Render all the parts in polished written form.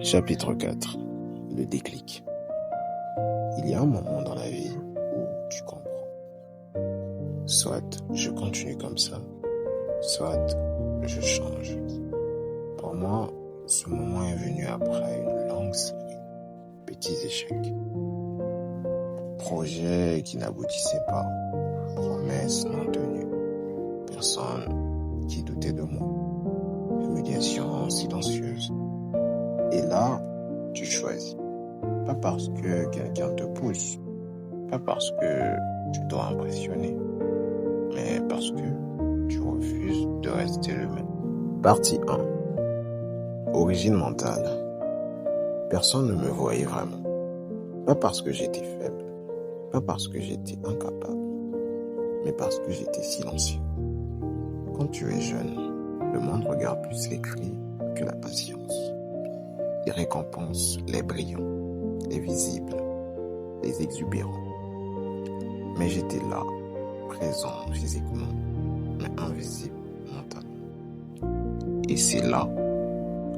Chapitre 4. Le déclic. Il y a un moment dans la vie où tu comprends. Soit je continue comme ça, soit je change. Pour moi, ce moment est venu après une longue série de petits échecs. Projets qui n'aboutissaient pas, promesses non tenues, personnes qui doutaient de moi, humiliations silencieuses. Et là, tu choisis. Pas parce que quelqu'un te pousse, pas parce que tu dois impressionner, mais parce que tu refuses de rester le même. Partie 1. Origine mentale. Personne ne me voyait vraiment. Pas parce que j'étais faible, pas parce que j'étais incapable, mais parce que j'étais silencieux. Quand tu es jeune, le monde regarde plus les cris que la patience. Il récompense les brillants, les visibles, les exubérants. Mais j'étais là, présent physiquement, mais invisible mentalement. Et c'est là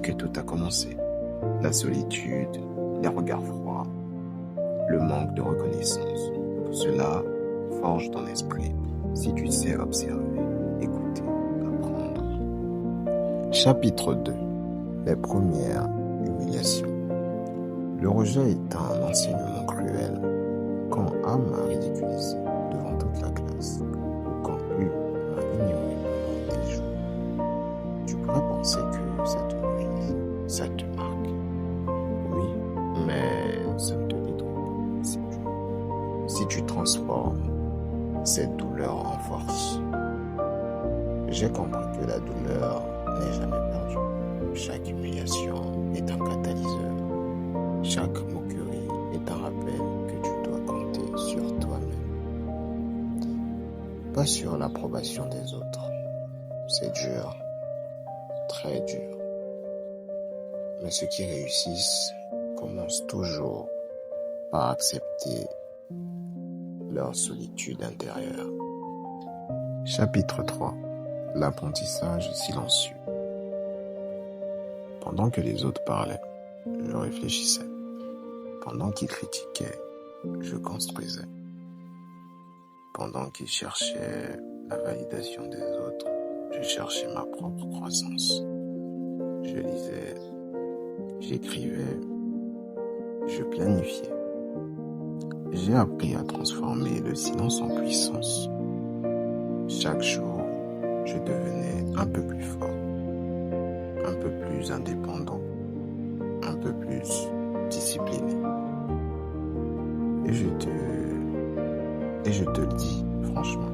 que tout a commencé. La solitude, les regards froids, le manque de reconnaissance. Tout cela forge ton esprit si tu sais observer, écouter, apprendre. Chapitre 2. Les premières humiliations. Le rejet est un enseignement cruel. Quand A m'a ridiculisé devant toute la classe, ou quand U m'a ignoré pendant des jours, tu pourrais penser que ça te brise, ça te marque. Oui, mais ça ne te détruit pas si tu transformes cette douleur en force. J'ai compris que la douleur n'est jamais perdue. Chaque humiliation est un catalyseur. Chaque moquerie est un rappel que tu dois compter sur toi-même. Pas sur l'approbation des autres. C'est dur, très dur. Mais ceux qui réussissent commencent toujours par accepter leur solitude intérieure. Chapitre 3. L'apprentissage silencieux. Pendant que les autres parlaient, je réfléchissais. Pendant qu'ils critiquaient, je construisais. Pendant qu'ils cherchaient la validation des autres, je cherchais ma propre croissance. Je lisais, j'écrivais, je planifiais. J'ai appris à transformer le silence en puissance. Chaque jour, je devenais un peu plus fort, un peu plus indépendant, un peu plus discipliné. Et je te le dis franchement,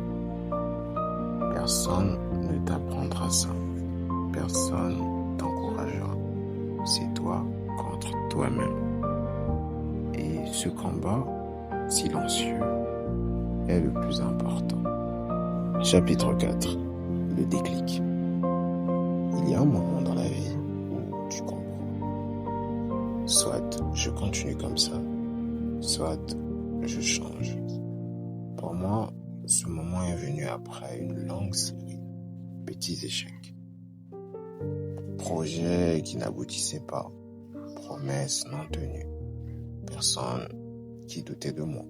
personne ne t'apprendra ça, personne t'encouragera. C'est toi contre toi-même. Et ce combat silencieux est le plus important. Chapitre 4. Le déclic. Il y a un moment dans la vie où tu comprends. Soit je continue comme ça, soit je change. Pour moi, ce moment est venu après une longue série de petits échecs. Projets qui n'aboutissaient pas, promesses non tenues, personnes qui doutaient de moi,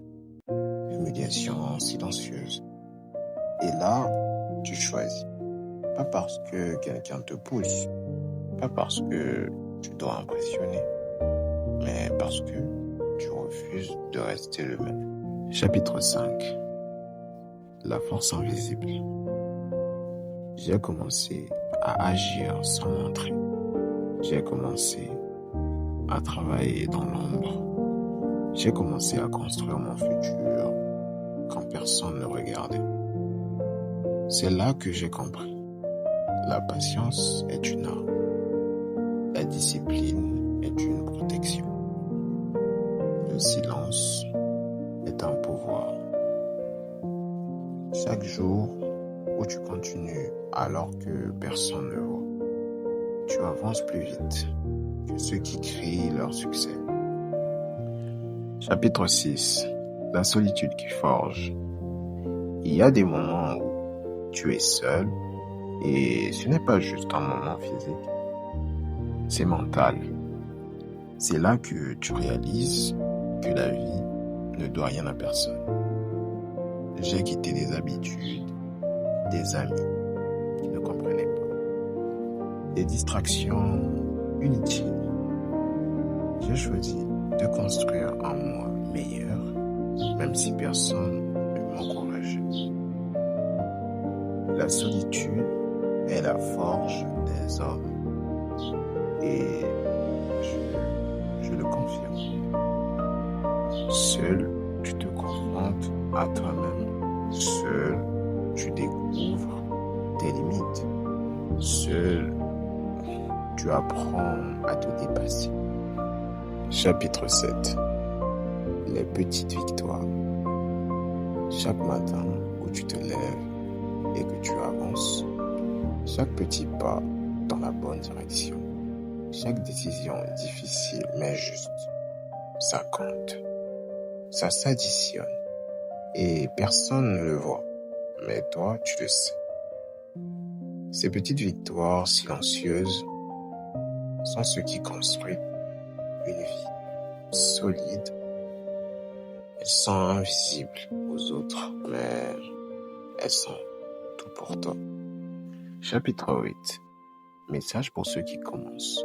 humiliations silencieuses. Et là, tu choisis. Pas parce que quelqu'un te pousse, pas parce que tu dois impressionner, mais parce que tu refuses de rester le même. Chapitre 5. La force invisible. J'ai commencé à agir sans montrer. J'ai commencé à travailler dans l'ombre. J'ai commencé à construire mon futur quand personne ne regardait. C'est là que j'ai compris. La patience est une arme. La discipline est une protection. Le silence est un pouvoir. Chaque jour où tu continues alors que personne ne voit, tu avances plus vite que ceux qui crient leur succès. Chapitre 6. La solitude qui forge. Il y a des moments où tu es seul et ce n'est pas juste un moment physique, c'est mental. C'est là que tu réalises que la vie ne doit rien à personne. J'ai quitté des habitudes, des amis qui ne comprenaient pas, des distractions inutiles. J'ai choisi de construire un moi meilleur, même si personne ne m'encourageait. La solitude est la forge des hommes et je le confirme. Seul, tu te confrontes à toi-même. Seul, tu découvres tes limites. Seul, tu apprends à te dépasser. Chapitre 7. Les petites victoires. Chaque matin où tu te lèves et que tu avances, chaque petit pas dans la bonne direction, chaque décision difficile mais juste, ça compte. Ça s'additionne et personne ne le voit, mais toi, tu le sais. Ces petites victoires silencieuses sont ce qui construit une vie solide. Elles sont invisibles aux autres, mais elles sont tout pour toi. Chapitre 8. Message pour ceux qui commencent.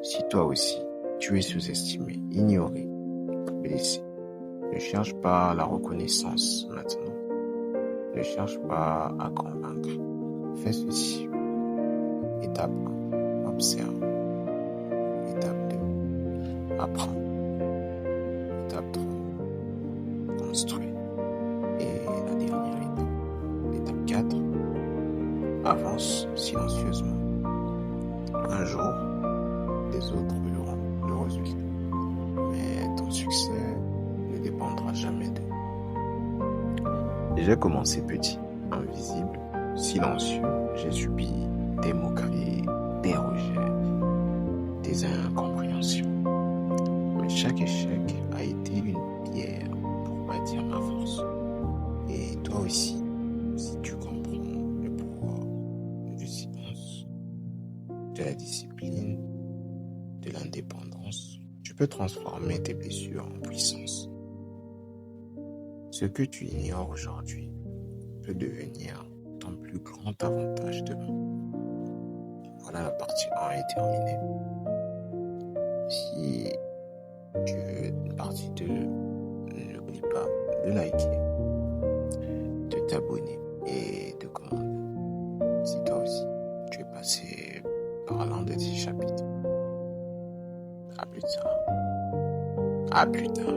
Si toi aussi, tu es sous-estimé, ignoré, blessé, ne cherche pas la reconnaissance maintenant. Ne cherche pas à convaincre. Fais ceci. Étape 1. Observe. Étape 2. Apprends. Étape 3. Construis. Et la dernière étape. Étape 4. Avance silencieusement. Un jour, les autres verront le résultat. Mais ton succès ne dépendra jamais d'eux. J'ai commencé petit, invisible, silencieux. J'ai subi des moqueries, des rejets, des incompréhensions. Mais chaque échec a été une pierre pour bâtir ma force. Et toi aussi, si tu comprends le pouvoir du silence, de la discipline, de l'indépendance, tu peux transformer tes blessures en puissance. Ce que tu ignores aujourd'hui peut devenir ton plus grand avantage demain. Voilà, la partie 1 est terminée. Si tu veux une partie 2, n'oublie pas de liker, de t'abonner et de commenter. Si toi aussi, tu es passé par l'un de ces chapitres. À plus tard. À plus tard.